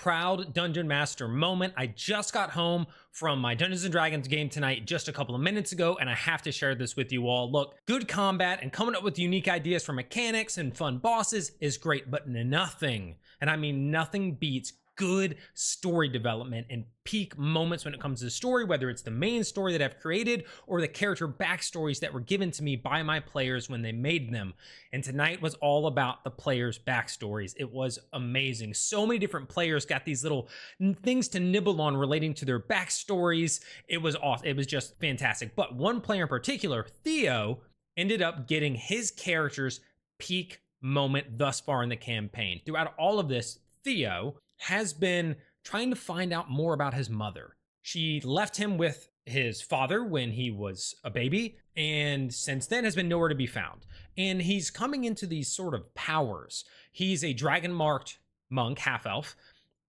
proud dungeon master moment. I just got home from my Dungeons and Dragons game tonight just a couple of minutes ago, and I have to share this with you all. Look, good combat and coming up with unique ideas for mechanics and fun bosses is great, but nothing, and I mean nothing, beats good story development and peak moments when it comes to the story, whether it's the main story that I've created or the character backstories that were given to me by my players when they made them. And tonight was all about the players' backstories. It was amazing. So many different players got these little things to nibble on relating to their backstories. It was awesome. It was just fantastic. But one player in particular, Theo, ended up getting his character's peak moment thus far in the campaign. Throughout all of this, Theo has been trying to find out more about his mother. She left him with his father when he was a baby, and since then has been nowhere to be found. And he's coming into these sort of powers. He's a dragon-marked monk, half-elf,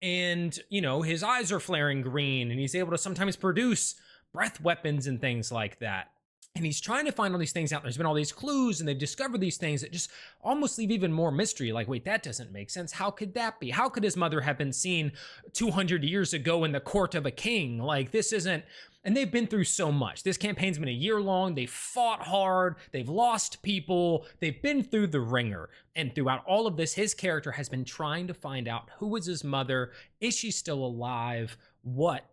and, you know, his eyes are flaring green, and he's able to sometimes produce breath weapons and things like that. And he's trying to find all these things out. There's been all these clues, and they've discovered these things that just almost leave even more mystery. Like, wait, that doesn't make sense. How could that be? How could his mother have been seen 200 years ago in the court of a king? Like, this isn't... And they've been through so much. This campaign's been a year long. They've fought hard. They've lost people. They've been through the ringer. And throughout all of this, his character has been trying to find out who is his mother. Is she still alive? What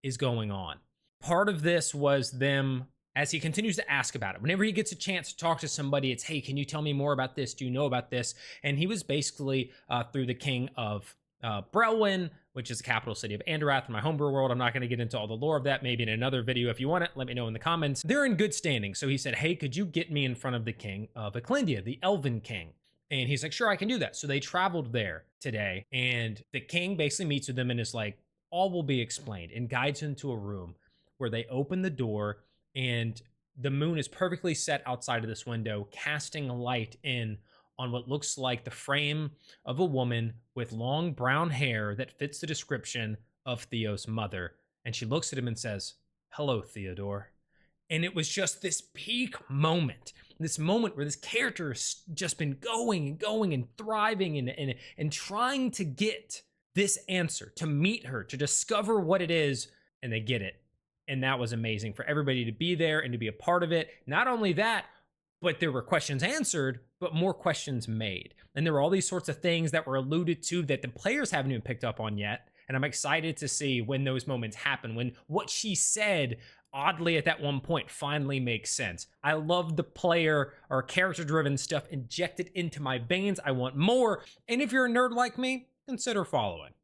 is going on? Part of this was them... As he continues to ask about it, whenever he gets a chance to talk to somebody, it's, hey, can you tell me more about this? Do you know about this? And he was basically through the king of Brelwyn, which is the capital city of Andarath in my homebrew world. I'm not going to get into all the lore of that. Maybe in another video if you want it, let me know in the comments. They're in good standing. So he said, hey, could you get me in front of the king of Eklundia, the Elven king? And he's like, sure, I can do that. So they traveled there today, and the king basically meets with them and is like, all will be explained, and guides him to a room where they open the door, and the moon is perfectly set outside of this window, casting light in on what looks like the frame of a woman with long brown hair that fits the description of Theo's mother. And she looks at him and says, hello, Theodore. And it was just this peak moment, this moment where this character has just been going and going and thriving and trying to get this answer, to meet her, to discover what it is, and they get it. And that was amazing for everybody to be there and to be a part of it. Not only that, but there were questions answered, but more questions made. And there were all these sorts of things that were alluded to that the players haven't even picked up on yet. And I'm excited to see when those moments happen, when what she said, oddly at that one point, finally makes sense. I love the player or character-driven stuff injected into my veins. I want more. And if you're a nerd like me, consider following.